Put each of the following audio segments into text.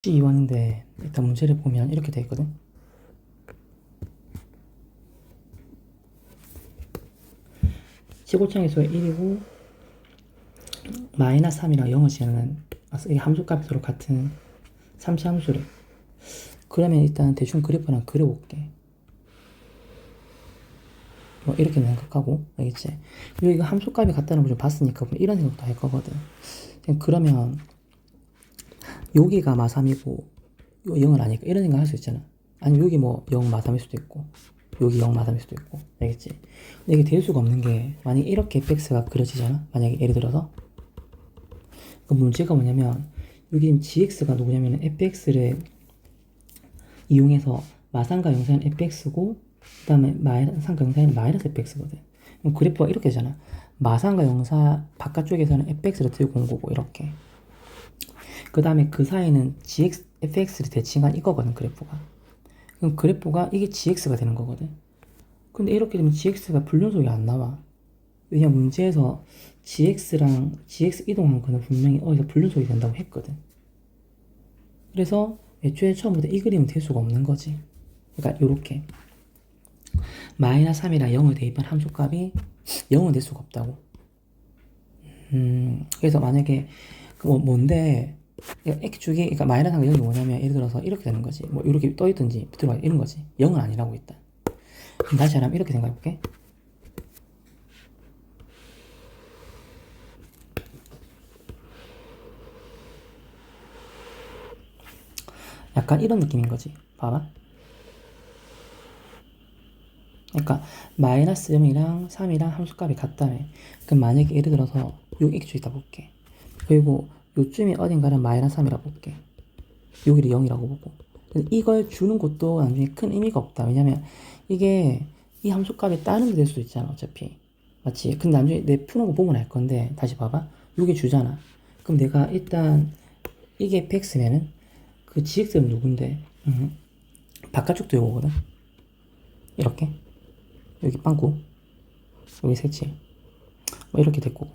2번인데 일단 문제를 보면 이렇게 돼 있거든. 시고창에서의 1이고 마이너스 3이랑 0을 지나는 이게 함수값이 서로 같은 삼치 함수래. 그러면 일단 대충 그래프랑 그려볼게. 뭐 이렇게 생각하고, 알겠지? 그리고 이거 함수값이 같다는 걸 좀 봤으니까 뭐 이런 생각도 할 거거든. 그러면 여기가 마3이고 요 0은 아닐까 이런 생각 할 수 있잖아. 아니 여기 뭐 0 마3일 수도 있고 여기 0 마3일 수도 있고, 알겠지? 근데 이게 될 수가 없는 게 만약에 이렇게 fx가 그려지잖아. 만약에 예를 들어서 그 문제가 뭐냐면 여기 gx가 누구냐면 fx를 이용해서 마상과 영상은 fx고 그 다음에 마상과 영상은 마이너스 fx거든. 그럼 그래프가 이렇게 되잖아. 마상과 영사 바깥쪽에서는 fx를 들고 온 거고 이렇게. 그 다음에 그 사이는 gx, fx를 대칭한 이거거든 그래프가. 그럼 그래프가 이게 gx가 되는 거거든. 근데 이렇게 되면 gx가 불연속이 안 나와. 왜냐 문제에서 gx랑 gx 이동한 거는 분명히 어디서 불연속이 된다고 했거든. 그래서 애초에 처음부터 이 그림은 될 수가 없는 거지. 그러니까 요렇게 마이너스 3이랑 0을 대입한 함수값이 0은 될 수가 없다고. 그래서 만약에 뭔데 x축이 그러니까 마이너스 3과 0이 뭐냐면 예를 들어서 이렇게 되는 거지. 뭐 이렇게 떠 있든지 붙들어 이런 거지. 0은 아니라고 있다. 그럼 다시 하면 이렇게 생각해 볼게. 약간 이런 느낌인 거지. 봐봐. 그러니까 마이너스 0이랑 3이랑 함수값이 같다네. 그럼 만약에 예를 들어서 요 x축이 있다 볼게. 그리고 요쯤이 어딘가는 마이너스 3이라고 볼게. 여기를 0이라고 보고. 근데 이걸 주는 것도 나중에 큰 의미가 없다. 왜냐면 이게 이 함수값이 다른 데 될 수도 있잖아 어차피. 맞지? 근데 나중에 내 푸는 거 보면 알 건데 다시 봐봐. 요게 주잖아. 그럼 내가 일단 이게 fx면은 그 gx는 누군데? 바깥쪽도 요거거든. 이렇게 여기 빵꾸 여기 색칠 뭐 이렇게 됐고,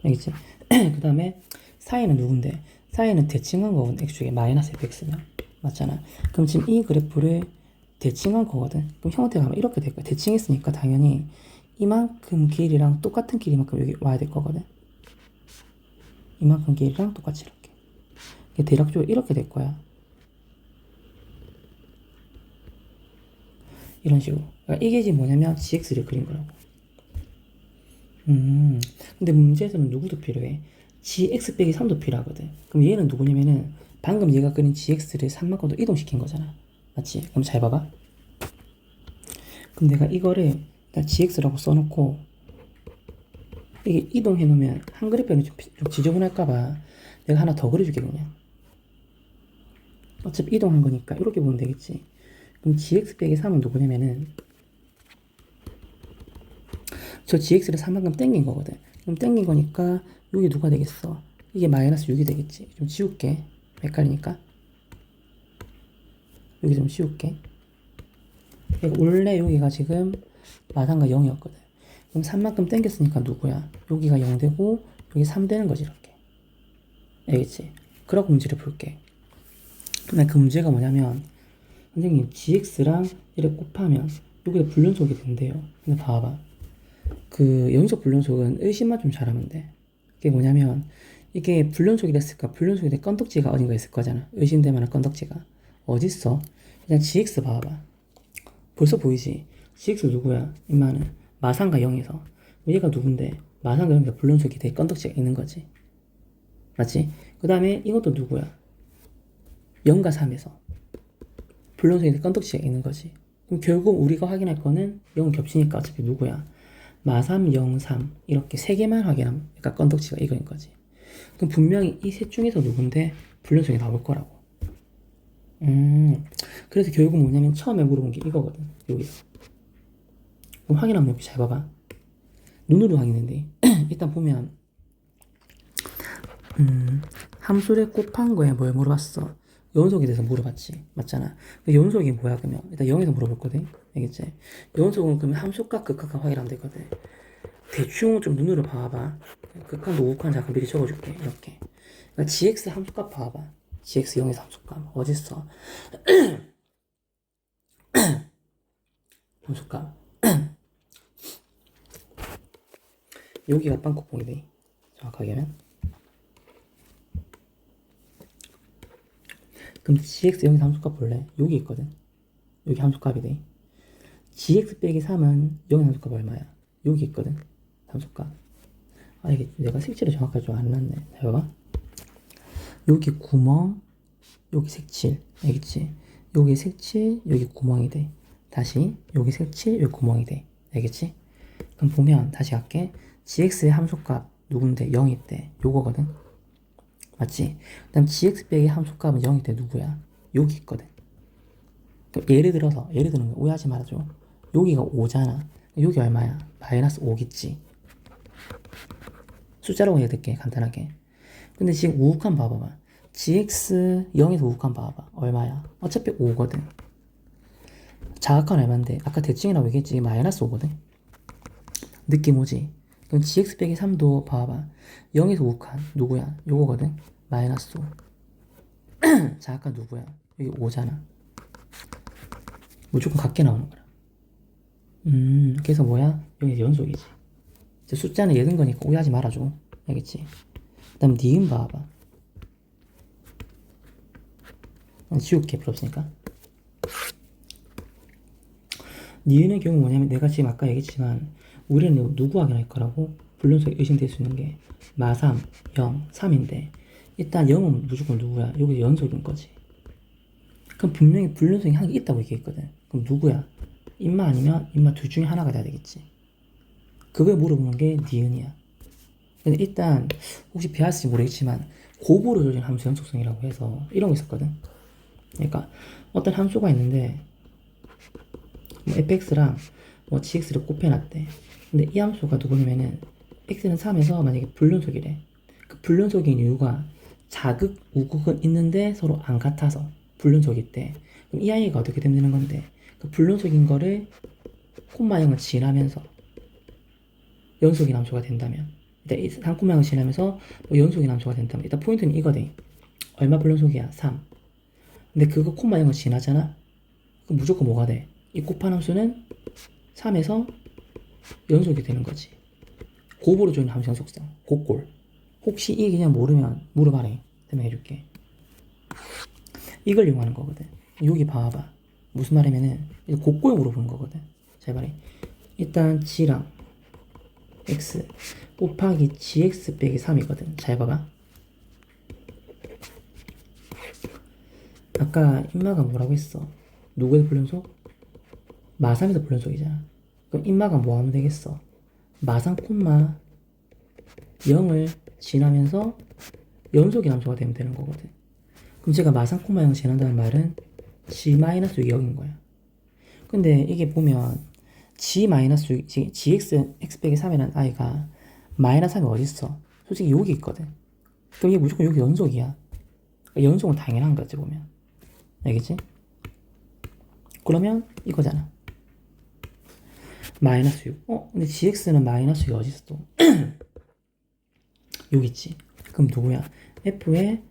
알겠지? 그 다음에 사이는 누군데? 사이는 대칭한 거거든. x축에 마이너스 fx면 맞잖아. 그럼 지금 이 그래프를 대칭한 거거든. 그럼 형태가 아마 이렇게 될 거야. 대칭했으니까 당연히 이만큼 길이랑 똑같은 길이만큼 여기 와야 될 거거든. 이만큼 길이랑 똑같이 이렇게. 이게 대략적으로 이렇게 될 거야. 이런 식으로. 그러니까 이게 지금 뭐냐면 gx를 그린 거라고. 근데 문제에서는 누구도 필요해? gx 빼기 3도 필요하거든. 그럼 얘는 누구냐면은 방금 얘가 그린 gx를 3만큼도 이동시킨 거잖아. 맞지? 그럼 잘 봐봐. 그럼 내가 이거를 일단 gx라고 써놓고 이게 이동해 놓으면 한 그래프는 좀 지저분할까봐 내가 하나 더 그려줄게 그냥. 어차피 이동한 거니까 이렇게 보면 되겠지. 그럼 gx 빼기 3은 누구냐면은 저 gx를 3만큼 땡긴 거거든. 그럼 땡긴 거니까 여기 누가 되겠어? 이게 마이너스 6이 되겠지. 좀 지울게. 헷갈리니까. 여기 좀 지울게. 원래 여기가 지금 마상가 0이었거든. 그럼 3만큼 땡겼으니까 누구야? 여기가 0 되고 여기 3 되는 거지 이렇게. 알겠지? 그러고 문제를 볼게. 근데 그 문제가 뭐냐면 선생님 gx랑 이렇게 곱하면 여기가 불연속이 된대요. 근데 봐봐. 그 영역 불연속은 의심만 좀 잘하면 돼. 그게 뭐냐면 이게 불연속이 됐을까? 불연속이 된 건덕지가 어딘가 있을 거잖아. 의심될 만한 건덕지가 어딨어? 그냥 gx 봐봐. 벌써 보이지? gx 누구야? 임마는 마상과 0에서 얘가 누군데? 마상과 0에서 불연속이 될 건덕지가 있는 거지. 맞지? 그 다음에 이것도 누구야? 0과 3에서 불연속이 될 건덕지가 있는 거지. 그럼 결국 우리가 확인할 거는 0 겹치니까 어차피 누구야? 마3, 0, 3 이렇게 세 개만 확인하면 그러니까 건덕지가 이거인 거지. 그럼 분명히 이 셋 중에서 누군데 불연속이 나올 거라고. 그래서 결국 뭐냐면 처음에 물어본 게 이거거든. 여기서. 그럼 확인하면 여기 잘 봐봐. 눈으로 확인했는데 일단 보면 함수를 곱한 거에 뭘 물어봤어? 연속에 대해서 물어봤지. 맞잖아. 그 연속이 뭐야 그러면 일단 0에서 물어볼 거든. 알겠지? 연속은 그러면 함수값 극값값 확인하면 되거든. 대충 좀 눈으로 봐봐. 극한도 우극한 잠깐 미리 적어줄게. 이렇게. 그러니까 gx 함수값 봐봐. gx 0에서 함수값 어딨어? 함수값 여기가 빵꾸뽕이 돼. 정확하게 하면. 그럼 gx 0에서 함수값 볼래? 여기 있거든. 여기 함수값이 돼. gx 빼기 3은 0의 함수값 얼마야? 여기 있거든. 함수값. 아, 이게 내가 색칠을 정확하게 좀 안 놨네. 자, 봐봐. 여기 구멍, 여기 색칠. 알겠지? 여기 색칠, 여기 구멍이 돼. 다시, 여기 색칠, 여기 구멍이 돼. 알겠지? 그럼 보면, 다시 할게. gx의 함수값 누군데? 0일 때. 요거거든. 맞지? 그 다음 gx 빼기 함수값은 0일 때 누구야? 여기 있거든. 그럼 예를 드는 거 오해하지 말아줘. 여기가 5잖아. 여기 얼마야? 마이너스 5겠지. 숫자로 해드릴게 간단하게. 근데 지금 우극한 봐봐봐. gx 0에서 우극한 봐봐. 얼마야? 어차피 5거든. 자각한 얼마인데? 아까 대칭이라고 얘기했지. 마이너스 5거든. 느낌 오지? 그럼 gx 빼기 3도 봐봐. 0에서 우극한 누구야? 요거거든. 마이너스 5. 자각한 누구야? 여기 5잖아. 무조건 같게 나오는 거라. 그래서 뭐야? 여기 연속이지. 숫자는 예든 거니까 오해하지 말아줘. 알겠지? 그 다음 니은 봐봐. 지울게 필요 없으니까. 니은의 경우 뭐냐면 내가 지금 아까 얘기했지만 우리는 누구 확인할 거라고? 불륜속에 의심될 수 있는 게 마3, 0, 3인데 일단 0은 무조건 누구야? 여기 연속인 거지. 그럼 분명히 불륜속이 한 개 있다고 얘기했거든. 그럼 누구야? 인마 아니면 인마 둘 중에 하나가 돼야 되겠지. 그걸 물어보는 게 니은이야. 근데 일단 혹시 배웠을지 모르겠지만 곱으로 조진 함수 연속성이라고 해서 이런 거 있었거든. 그러니까 어떤 함수가 있는데 뭐 fx랑 뭐 gx를 곱해놨대. 근데 이 함수가 누구냐면은 x는 3에서 만약에 불륜속이래. 그 불륜속인 이유가 자극, 우극은 있는데 서로 안 같아서 불륜속일 때. 그럼 이 아이가 어떻게 되는 건데? 그 불륜속인 거를 콤마형을 지나면서 연속인 함수가 된다면, 일단 이 상콤마형을 지나면서 뭐 연속인 함수가 된다면, 일단 포인트는 이거대. 얼마 불륜속이야? 3. 근데 그거 콤마형을 지나잖아? 그럼 무조건 뭐가 돼? 이 곱한 함수는 3에서 연속이 되는 거지. 곱으로 주는 함수 연속성. 곱골. 혹시 이 그냥 모르면 물어봐라. 설명해줄게. 이걸 이용하는 거거든. 여기 봐봐. 무슨 말이면은 곱골 물어보는 거거든. 잘 봐라. 일단 g랑 x 곱하기 gx 빼기 3이거든. 잘 봐봐. 아까 인마가 뭐라고 했어? 누구의 불륜속? 마3에서 불륜속이잖아. 그럼 인마가 뭐 하면 되겠어? 마3 콤마 0을 지나면서 연속의 함수가 되면 되는 거거든. 그럼 제가 마3 콤마 0을 지난다는 말은 g-6인 거야. 근데 이게 보면 gx x 빼기 3이라는 아이가 마이너스 3이 어딨어? 솔직히 여기 있거든. 그럼 이게 무조건 여기 연속이야. 연속은 당연한 거지 보면. 알겠지? 그러면 이거잖아. 마이너스 6. 근데 gx는 마이너스 6이 어딨어? 여기 있지. 그럼 누구야? f의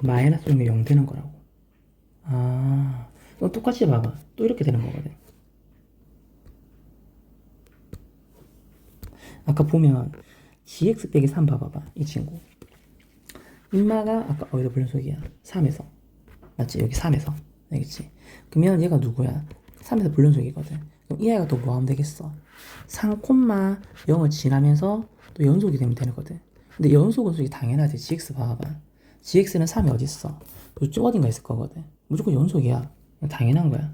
마이너스 6이 0 되는 거라고. 아, 그럼 똑같이 봐봐. 또 이렇게 되는 거거든. 아까 보면 gx 빼기 3 봐봐봐. 이 친구. 인마가 아까 어디서 불륜속이야? 3에서. 맞지? 여기 3에서. 알겠지? 그러면 얘가 누구야? 3에서 불륜속이거든. 그럼 이 아이가 또 뭐 하면 되겠어? 3, 0을 지나면서 또 연속이 되면 되는 거든. 근데 연속은 솔직히 당연하지. gx 봐봐. gx는 3이 어딨어? 이쪽 어딘가 있을 거거든. 무조건 연속이야. 당연한 거야.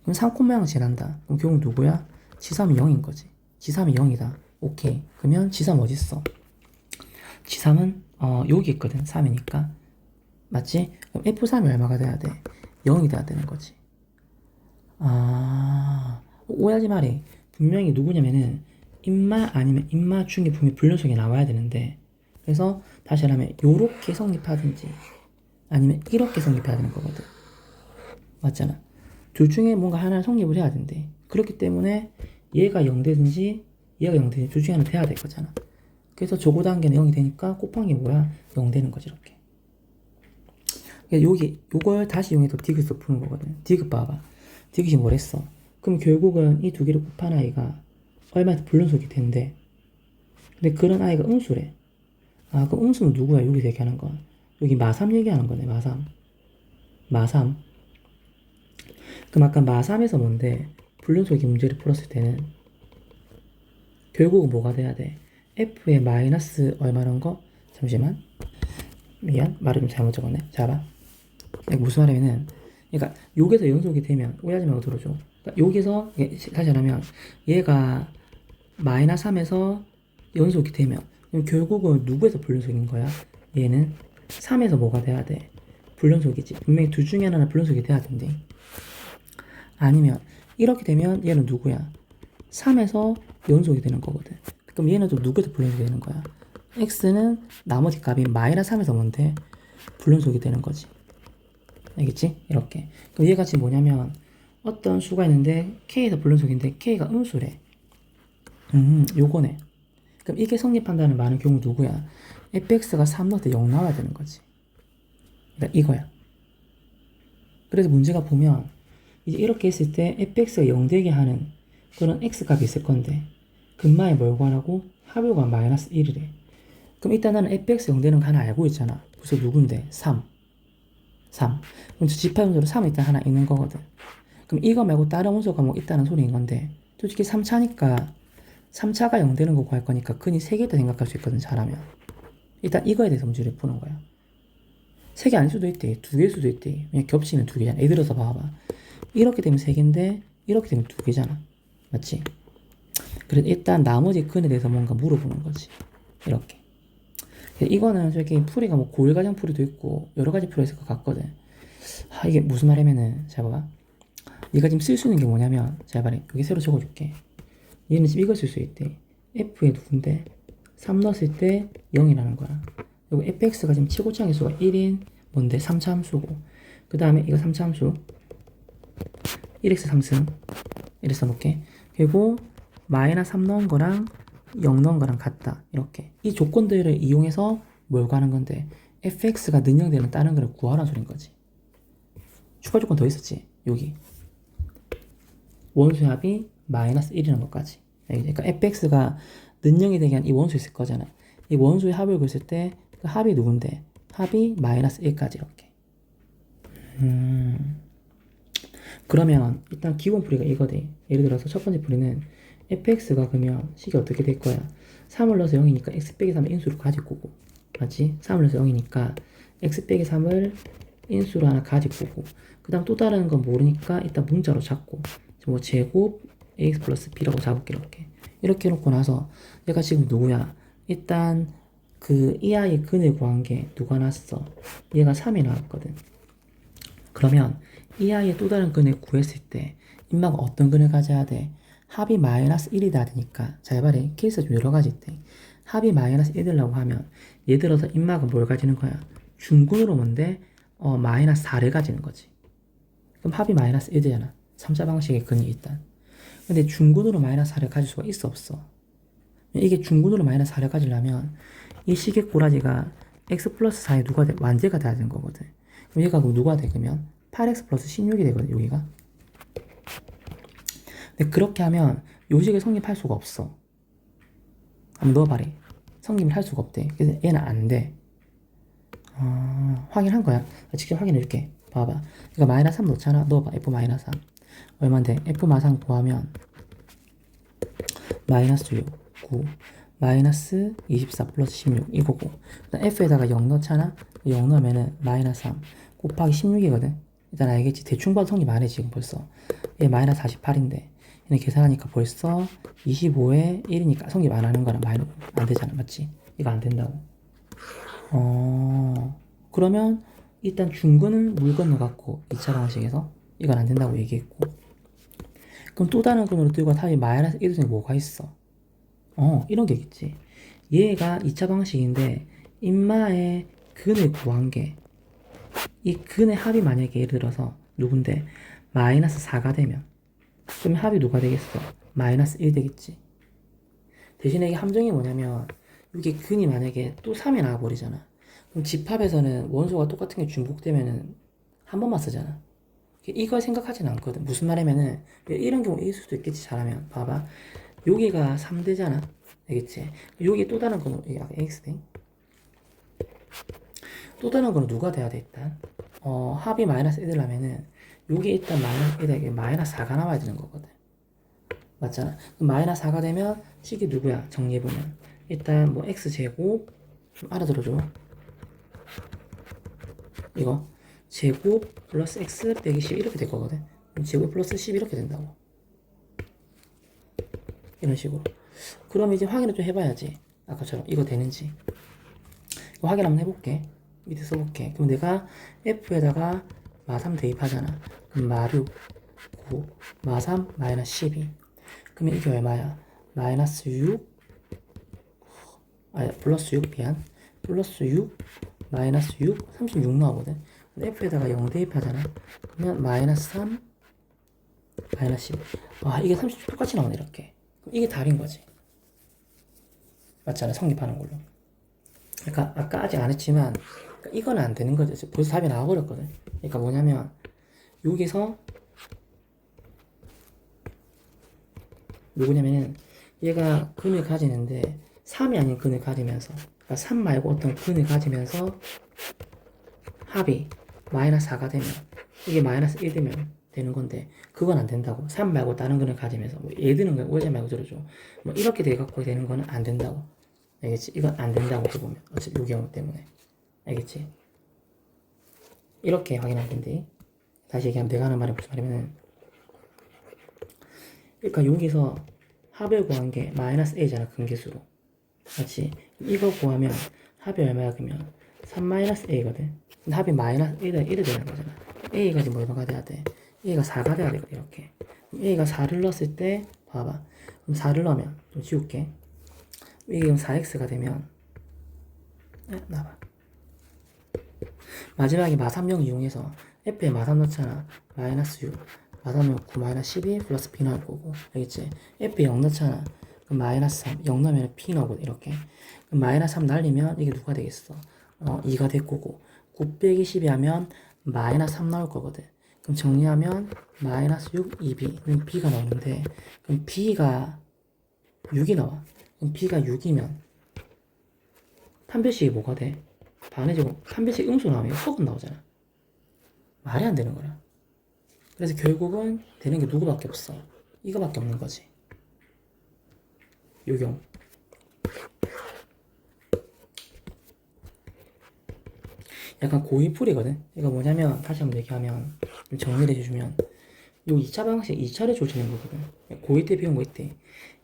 그럼 3, 0을 지난다. 그럼 결국 누구야? g3이 0인 거지. g3이 0이다. 오케이. 그러면 g3 어딨어? g3은 여기 있거든. 3이니까. 맞지? 그럼 f3이 얼마가 돼야 돼? 0이 돼야 되는 거지. 아, 오해하지 말이. 분명히 누구냐면은 인마 아니면 인마 중에 분명히 불륜속이 나와야 되는데, 그래서 다시 하면 요렇게 성립하든지 아니면 이렇게 성립해야 되는 거거든. 맞잖아. 둘 중에 뭔가 하나를 성립을 해야 된대. 그렇기 때문에 얘가 0 되든지 얘가 0 되든지 둘 중에 하나 돼야 될 거잖아. 그래서 저고 단계는 0이 되니까 곱한 게 뭐야? 0 되는 거지 이렇게. 요걸 다시 이용해서 디귿을 푸는 거거든. 디귿 봐봐. 디귿이 뭐랬어? 그럼 결국은 이 두 개를 곱한 아이가 얼마에서 불연속이 된대. 근데 그런 아이가 음수래. 아, 그럼 음수는 누구야? 여기서 얘기하는 거. 여기 마삼 얘기하는 거네, 마삼. 마삼. 그럼 아까 마삼에서 뭔데? 불연속의 문제를 풀었을 때는 결국은 뭐가 돼야 돼? f의 마이너스 얼마란 거? 잠시만. 미안, 말을 좀 잘못 적었네. 자, 봐. 이게 무슨 말이냐면은, 그러니까 여기서 연속이 되면 오해하지 말고 들어줘. 그러니까 여기서 다시 하면 얘가 마이너스 3에서 연속이 되면 그럼 결국은 누구에서 불연속인 거야? 얘는 3에서 뭐가 돼야 돼? 불연속이지. 분명히 둘 중에 하나는 불연속이 돼야 된대. 아니면 이렇게 되면 얘는 누구야? 3에서 연속이 되는 거거든. 그럼 얘는 또 누구에서 불연속이 되는 거야? x는 나머지 값이 마이너스 3에서 뭔데? 불연속이 되는 거지. 알겠지? 이렇게. 그럼 얘가 지금 뭐냐면 어떤 수가 있는데 k에서 불연속인데 k가 음수래. 요거네. 그럼 이게 성립한다는 많은 경우 누구야? fx가 3 넣을 때 0 나와야 되는 거지. 그러니까 이거야. 그래서 문제가 보면 이제 이렇게 했을 때 fx가 0 되게 하는 그런 x값이 있을 건데 근마에 뭘 구하라고? 합요가 마이너스 1이래. 그럼 일단 나는 fx 0 되는 거 하나 알고 있잖아. 그래서 누군데? 3. 그럼 집합원소로 3은 일단 하나 있는 거거든. 그럼 이거 말고 다른 원소가 뭐 있다는 소리인 건데 솔직히 3차니까 3차가 0 되는 거 구할 거니까 근이 3개 있다 생각할 수 있거든, 잘하면. 일단 이거에 대해서 문제를 푸는 거야. 3개 아닐 수도 있대. 2개일 수도 있대. 그냥 겹치면 2개잖아. 예를 들어서 봐봐. 이렇게 되면 3개인데 이렇게 되면 2개잖아. 맞지? 그래서 일단 나머지 근에 대해서 뭔가 물어보는 거지. 이렇게. 이거는 저기 풀이가 뭐 고일과정 풀이도 있고 여러 가지 풀이 있을 것 같거든. 아, 이게 무슨 말이면은, 자 봐봐. 얘가 지금 쓸 수 있는 게 뭐냐면, 자 봐봐. 여기 새로 적어줄게. 얘는 지금 이걸 쓸 수 있대. f의 누군데 3 넣었을 때 0이라는 거야. 그리고 fx가 지금 최고치 함수가 1인 뭔데 3차 함수고, 그 다음에 이거 3차 함수 1x 3승 이렇게 써볼게. 그리고 마이너스 3 넣은 거랑 0 넣은 거랑 같다. 이렇게 이 조건들을 이용해서 뭘 구하는 건데 fx가 능형되는 다른 거를 구하라는 소린 거지. 추가 조건 더 있었지. 여기 원수의 합이 마이너스 1이라는 것까지. 그러니까 fx가 능형이 되게 한 이 원수 있을 거잖아. 이 원수의 합을 구했을 때 그 합이 누군데? 합이 마이너스 1까지 이렇게. 그러면 일단 기본 풀이가 이거대. 예를 들어서 첫 번째 풀이는 fx가 그러면 식이 어떻게 될 거야? 3을 넣어서 0이니까 x 빼기 3을 인수로 가질 거고, 맞지? 3을 넣어서 0이니까 x 빼기 3을 인수로 하나 가질 거고, 그 다음 또 다른 건 모르니까 일단 문자로 잡고 뭐 제곱 ax 플러스 b라고 잡을게. 이렇게 해놓고 나서 얘가 지금 누구야? 일단 그 이 아이의 근을 구한 게 누가 나왔어? 얘가 3이 나왔거든. 그러면 이 아이의 또 다른 근을 구했을 때 인마가 어떤 근을 가져야 돼? 합이 마이너스 1이 돼야 되니까. 잘 봐라. 케이스가 좀 여러 가지 있대. 합이 마이너스 1 되려고 하면 예를 들어서 인마가 뭘 가지는 거야? 중근으로 뭔데? 마이너스 4를 가지는 거지. 그럼 합이 마이너스 1이잖아. 3차 방식의 근이 일단. 근데 중근으로 마이너스 4를 가질 수가 있어, 없어? 이게 중근으로 마이너스 4를 가지려면 이 식의 꼬라지가 x 플러스 4에 누가 돼? 완제가 돼야 되는 거거든. 그럼 얘가 누가 돼? 그러면 8x 플러스 16이 되거든, 여기가. 근데 그렇게 하면 요식을 성립할 수가 없어. 한번 넣어봐라. 성립을 할 수가 없대. 그래서 얘는 안 돼. 확인한 거야. 직접 확인해줄게. 봐봐. 그러니까 마이너스 3 넣잖아. 넣어봐. f 마이너스 3. 얼만데? f 마이너스 3 구하면 마이너스 6, 9, 마이너스 24 플러스 16 이거고, f에다가 0 넣잖아. 0 넣으면은 마이너스 3 곱하기 16이거든. 일단 알겠지? 대충 봐도 성립 안 해, 지금 벌써. 얘 마이너스 48인데 얘는 계산하니까 벌써 25에 1이니까 성립 안 하는 거랑 마이너스 안 되잖아. 맞지? 이거 안 된다고. 그러면 일단 중근은 물 건너갔고 2차 방식에서 이건 안 된다고 얘기했고, 그럼 또 다른 근으로 들고 합이 마이너스 1 중에 뭐가 있어? 이런 게 있지. 얘가 2차 방식인데 인마의 근을 구한 게 이 근의 합이 만약에 예를 들어서 누군데 마이너스 4가 되면 그럼 합이 누가 되겠어? 마이너스 1 되겠지. 대신에 이게 함정이 뭐냐면 이게 근이 만약에 또 3이 나와버리잖아. 그럼 집합에서는 원소가 똑같은 게 중복되면은 한 번만 쓰잖아. 이걸 생각하진 않거든. 무슨 말이면은 이런 경우 있을 수도 있겠지. 잘하면 봐봐. 여기가 3대잖아. 알겠지? 여기 또 다른 거는 여기 아까 x대. 또 다른 거는 누가 돼야 돼 일단? 합이 마이너스 1 되려면은 여기 일단 마이너스 1에 마이너스 4가 나와야 되는 거거든. 맞잖아. 그럼 마이너스 4가 되면 식이 누구야? 정리해보면 일단 뭐 x제곱 좀 알아들어줘. 이거 제곱 플러스 x 빼기 10 이렇게 될 거거든. 제곱 플러스 10 이렇게 된다고. 이런 식으로. 그럼 이제 확인을 좀 해봐야지. 아까처럼 이거 되는지. 이거 확인 한번 해볼게. 밑에 써볼게. 그럼 내가 f에다가 마3 대입하잖아. 그럼 마6, 9, 마3, 마이너스 12. 그러면 이게 얼마야? 마이너스 6, 플러스 6 미안. 플러스 6, 마이너스 6, 36 나오거든. f에다가 0 대입하잖아. 그러면 마이너스 3, 마이너스 10. 와, 이게 30 똑같이 나오네, 이렇게. 그럼 이게 답인 거지. 맞잖아, 성립하는 걸로. 그러니까 아까 아직 안 했지만 그러니까 이거는 안 되는 거죠. 벌써 답이 나와버렸거든. 그러니까 뭐냐면 여기서 누구냐면은 얘가 근을 가지는데 3이 아닌 근을 가지면서 그러니까 3 말고 어떤 근을 가지면서 합이 마이너스 4가 되면 이게 마이너스 1 되면 되는 건데 그건 안 된다고. 3 말고 다른 근을 가지면서 뭐 예를 드는 거야. 오해자 말고 들어줘. 뭐 이렇게 돼갖고 되는 거는 안 된다고. 알겠지? 이건 안 된다고 해보면 어차피 요 경우 때문에. 알겠지? 이렇게 확인할 텐데 다시 얘기하면 내가 하는 말이 무슨 말이면은 그러니까 여기서 합을 구한 게 마이너스 a잖아. 근계수로. 맞지? 이거 구하면 합이 얼마야? 그러면 3 마이너스 a거든. 근데 합이 마이너스 1을 되는 거잖아. a가 지금 얼마가 돼야 돼? a가 4가 돼야 되거든. 이렇게. 그럼 a가 4를 넣었을 때 봐봐. 그럼 4를 넣으면 좀 지울게. 이게 그럼 4x가 되면 나봐. 마지막에 마3용 이용해서 f에 마3 넣잖아. 마이너스 6 마3 넣으면 9 마이너스 12 플러스 b 나올 거고. 알겠지? f에 0 넣잖아. 그럼 마이너스 3 0 넣으면 p 나오거든. 이렇게. 그럼 마이너스 3 날리면 이게 누가 되겠어? 2가 될 거고 9 빼기 12 하면 마이너스 3 나올 거거든. 그럼 정리하면 마이너스 6 2b b가 나오는데 그럼 b가 6이 나와. 그럼 b가 6이면 판별식이 뭐가 돼? 반의 제곱 판별식 음수 나오면 속은 나오잖아. 말이 안 되는 거야. 그래서 결국은 되는 게 누구밖에 없어. 이거밖에 없는 거지. 요경. 약간 고인풀이거든. 이거 뭐냐면 다시 한번 얘기하면 정리를 해주면 요 2차 방식 2차를 조지는 거거든. 고2 때 배운 거 있대.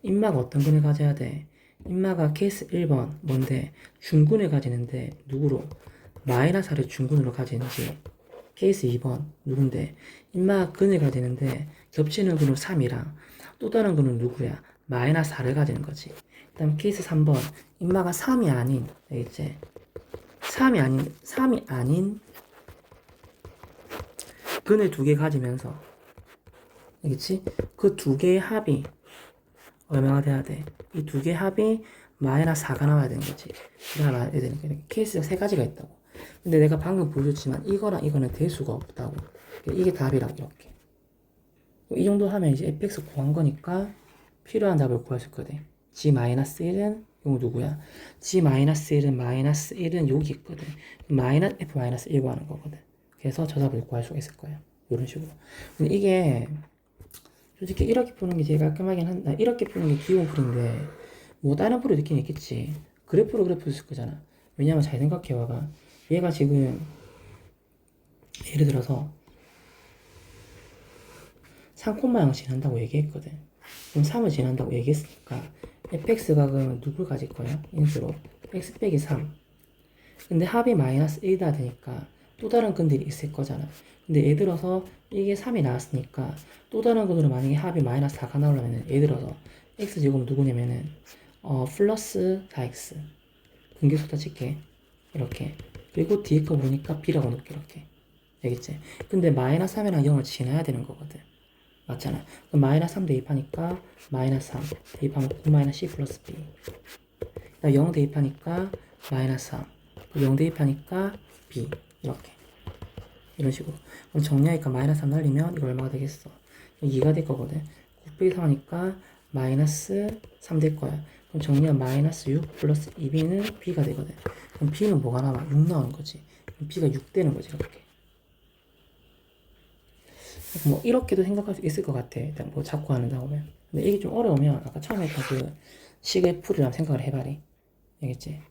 인마가 어떤 근을 가져야 돼? 인마가 케이스 1번 뭔데? 중근을 가지는데 누구로? 마이너스 4를 중근으로 가지는지. 케이스 2번 누군데? 인마가 근을 가지는데 겹치는 근은 3이랑 또 다른 근은 누구야? 마이너스 4를 가지는 거지. 그 다음 케이스 3번 인마가 3이 아닌 알겠지? 3이 아닌 근을 두 개 가지면서 알겠지? 그 두 개의 합이 얼마가 돼야 돼? 이 두 개의 합이 마이너스 4가 나와야 되는 거지. 나와야 되는 게 케이스가 세 가지가 있다고. 근데 내가 방금 보여줬지만 이거랑 이거는 될 수가 없다고. 이게 답이라고 이렇게. 이 정도 하면 이제 fx 구한 거니까 필요한 답을 구하실 거든. g-1은 이거 누구야? g-1은 마이너스 1은 여기 있거든. 마이너스 f-1 구하는 거거든. 그래서 저 답을 구할 수가 있을 거예요. 이런 식으로. 근데 이게 솔직히 이렇게 푸는 게 제일 깔끔하긴 한다. 이렇게 푸는 게 기본 풀인데 뭐 다른 풀이 있긴 있겠지. 그래프로 그래프 쓸 거잖아. 왜냐면 잘 생각해봐봐. 얘가 지금 예를 들어서 3콤마형 지난다고 얘기했거든. 그럼 3을 지난다고 얘기했으니까 fx가 그러면 누굴 가질 거야? 인수로 x 빼기 3. 근데 합이 마이너스 1다 되니까 또 다른 근들이 있을 거잖아. 근데 예를 들어서 이게 3이 나왔으니까 또 다른 근으로 만약에 합이 마이너스 4가 나오려면 예를 들어서 x제곱 누구냐면은 플러스 4x 근계수 다 칠게. 이렇게. 그리고 뒤에 거 보니까 b라고 놓을게. 이렇게. 알겠지? 근데 마이너스 3이랑 0을 지나야 되는 거거든. 맞잖아. 그럼 마이너스 3 대입하니까 마이너스 3 대입하면 9 마이너스 c 플러스 b. 0 대입하니까 마이너스 3 0 대입하니까 b 이렇게 이런 식으로. 그럼 정리하니까 마이너스 3 날리면 이거 얼마가 되겠어? 2가 될 거거든. 9 빼기 3 하니까 마이너스 3 될 거야. 그럼 정리하면 마이너스 6 플러스 2b는 b가 되거든. 그럼 b는 뭐가 나와? 6 나오는 거지. 그럼 b가 6 되는 거지 이렇게. 뭐 이렇게도 생각할 수 있을 것 같아. 일단 뭐 자꾸 하는다 보면. 근데 이게 좀 어려우면 아까 처음에 했던 그 식의 풀이랑 생각을 해봐리. 알겠지?